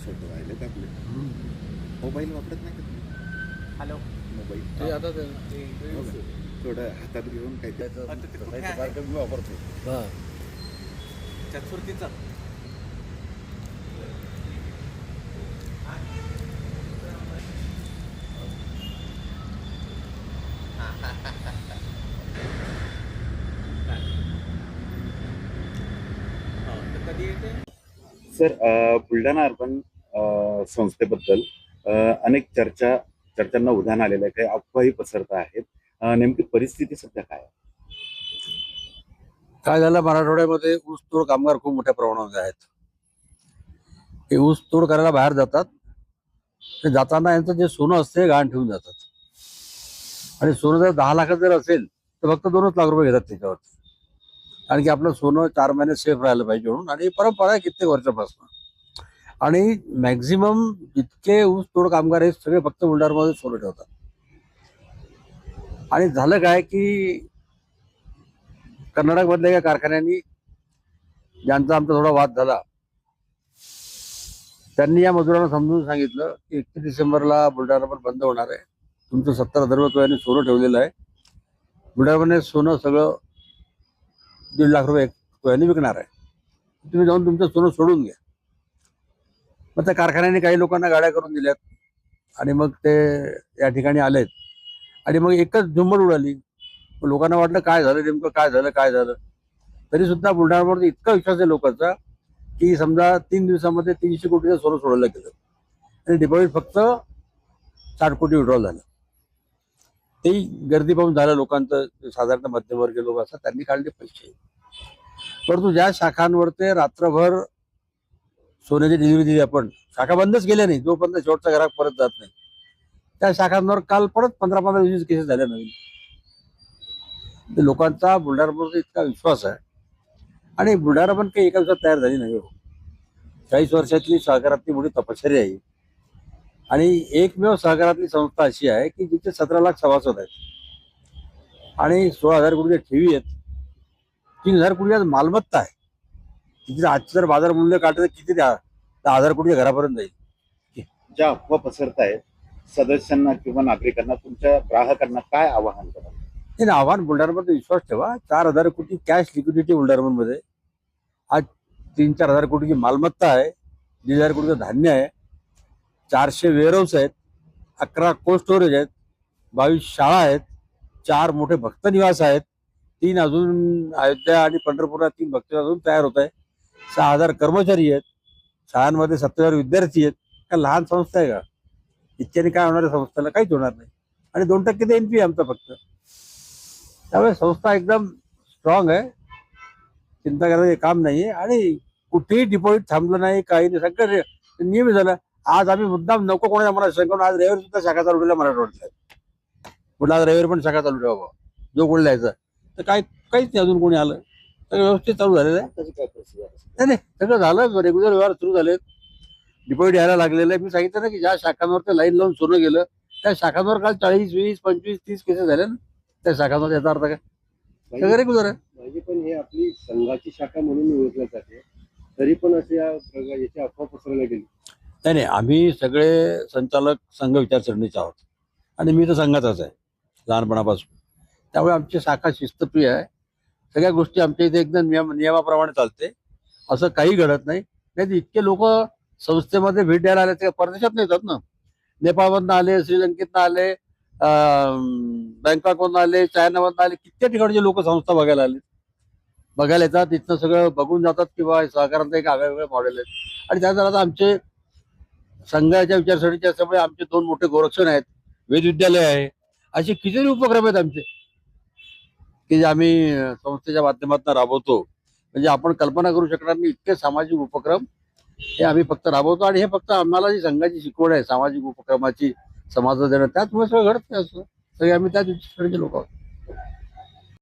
छोटे राहिलेत आपले. मोबाईल वापरत नाही का तुम्ही? हॅलो. मोबाईल ते आता हो का? थोडं हातात घेऊन काय ते मी वापरतो. हा. चतुर्थीचा कधी येते? सर, बुलढाणा अर्बन संस्थेबद्दल अनेक चर्चांना उधाण आलेलं आहे, काही अफवाही पसरत आहेत. नेमकी परिस्थिती सध्या काय आहे? काय झालं, मराठवाड्यामध्ये ऊसतोड कामगार खूप मोठ्या प्रमाणामध्ये आहेत. हे ऊस तोड करायला बाहेर जातात. ते जाताना यांचं जे सोनं असते गहाण ठेवून जातात. आणि सोनं जर 10 लाखाचं जर असेल तर फक्त 2च लाख रुपये घेतात त्याच्यावर. कारण की आपलं सोनं 4 महिने सेफ राहिलं पाहिजे म्हणून. आणि परंपरा आहे कित्येक वर्षापासून. आणि मॅक्झिमम जितके ऊस तोड कामगार आहेत सगळे फक्त बुलढाण्यामध्ये सोनं ठेवतात. आणि झालं काय की कर्नाटकमधल्या एका कारखान्यांनी, ज्यांचा आमचा थोडा वाद झाला, त्यांनी या मजुरांना समजून सांगितलं की 31 डिसेंबरला बुलढाणा पण बंद होणार आहे. तुमचं 70,000 रुपयांनी सोनं ठेवलेलं आहे. बुलढाण्यामध्ये सोनं सगळं 1.5 लाख रुपये यांनी विकणार आहे. तुम्ही जाऊन तुमचं सोनं सोडून घ्या. मग त्या कारखान्याने काही लोकांना गाड्या करून दिल्यात आणि मग ते या ठिकाणी आलेत. आणि मग एकच झुंबड उडाली. मग लोकांना वाटलं काय झालं, नेमकं काय झालं. तरी सुद्धा बुलढाण्यामध्ये इतका विश्वास आहे लोकांचा की समजा 3 दिवसामध्ये 300 कोटीचं सोनं सोडलं गेलं आणि डिपॉझिट फक्त 60 कोटी विड्रॉल झालं. तेही गर्दी पाहून झालं लोकांचं. साधारण मध्यमवर्गीय लोक असतात त्यांनी काढले पैसे. परंतु ज्या शाखांवर ते रात्रभर सोन्याची डिलिव्हरी दिली, आपण शाखा बंदच केल्या नाही जोपर्यंत शेवटच्या घरात परत जात नाही, त्या शाखांवर काल परत 15-20 केसेस झाल्या नवीन. लोकांचा बुलढाण्यावर इतका विश्वास आहे. आणि बुलढाणा पण काही एका दिवसात तयार झाली नाही हो. 40 वर्षातली सहकारातली मोठी तपश्चर्या आहे. आणि एकमेव सहकारातली संस्था अशी आहे की जिथे 17 लाख सभासद आहेत आणि 16,000 कोटी ठेवी आहेत. 3,000 कोटी आज मालमत्ता आहे. तिथे आजचं जर बाजार मूल्य काढलं तर किती 10,000 कोटी घरापर्यंत जाईल. ज्या अफवा पसरत आहेत, सदस्यांना किंवा नागरिकांना, तुमच्या ग्राहकांना काय आवाहन करा? हे आव्हान, बुलढाण्यामध्ये विश्वास ठेवा. 4,000 कोटी कॅश लिक्विडिटी बुलढाण्यामध्ये. आज 3-4 हजार कोटीची मालमत्ता आहे. 1,500 कोटीचं धान्य आहे. 400 वेअरहाऊस आहेत. 11 कोल्ड स्टोरेज आहेत. 22 शाळा आहेत. 4 मोठे भक्त निवास आहेत. 3 अजून अयोध्या आणि पंढरपूरला 3 भक्त अजून तयार होत आहे. 6,000 कर्मचारी आहेत. शाळांमध्ये 70,000 विद्यार्थी आहेत. का लहान संस्था आहे का? इतक्याने काय होणार आहे संस्थेला? काहीच होणार नाही. आणि 2% ते NP आमचा फक्त. त्यामुळे संस्था एकदम स्ट्रॉंग आहे. चिंता करायचं काम नाहीये. आणि कुठेही डिपॉझिट थांबलं नाही, काही नाही, सगळं नियमित झालं. आज आम्ही मुद्दाम नको कोणाला मला सांगून आज रविवारी सुद्धा शाखा चालू ठेवल्या मराठवाड्यात. म्हटलं आज रविवारी पण शाखा चालू ठेवा जो कोणी द्यायचा. तर काहीच नाही अजून कोणी आलं. सगळं व्यवस्थित चालू झालेलं आहे. नाही, सगळं झालं. रेग्युलर व्यवहार सुरू झाले. डिपॉझिट यायला लागलेलं आहे. मी सांगितलं ना की ज्या शाखांवर ते लाईन लावून सोनं गेलं त्या शाखांवर काल 40, 20, 25, 30 केसेस झाले ना त्या शाखांमध्ये. याचा अर्थ काय? सगळं रेग्युलर आहे. म्हणजे पण हे आपली संघाची शाखा म्हणून ओळखल्या जाते, तरी पण असे याची अफवा पसरवल्या गेली. नाही, आम्ही सगळे संचालक संघ विचारसरणीचे आहोत. आणि मी तर संघाचाच आहे लहानपणापासून. त्यामुळे आमची शाखा शिस्तप्रिय आहे. सगळ्या गोष्टी आमच्या इथे एकदम नियमाप्रमाणे चालते. असं काही घडत नाही. नाही तर इतके लोक संस्थेमध्ये भेट द्यायला आले ते परदेशात नाही येतात ना. नेपाळमधनं आले, श्रीलंकेतनं आले, बँकॉकमधून आले, चायनामधून आले. कित्येक ठिकाणचे लोक संस्था बघायला येतात. तिथनं सगळं बघून जातात किंवा सहकारांचं एक वेगवेगळे मॉडेल आहेत. आणि त्यानंतर आता आमचे संघाच्या विचारसरणीचे असल्यामुळे आमचे 2 मोठे गोरक्षण आहेत, वेद विद्यालय आहे. असे कितीतरी उपक्रम आहेत आमचे की जे आम्ही संस्थेच्या माध्यमातून राबवतो. म्हणजे आपण कल्पना करू शकणार नाही इतके सामाजिक उपक्रम हे आम्ही फक्त राबवतो. आणि हे फक्त आम्हाला जी संघाची शिकवण आहे सामाजिक उपक्रमाची, समाजात देणं, त्याचमुळे सगळं घडत असतं. सगळे आम्ही त्याच विचारसरणीचे लोक आहोत.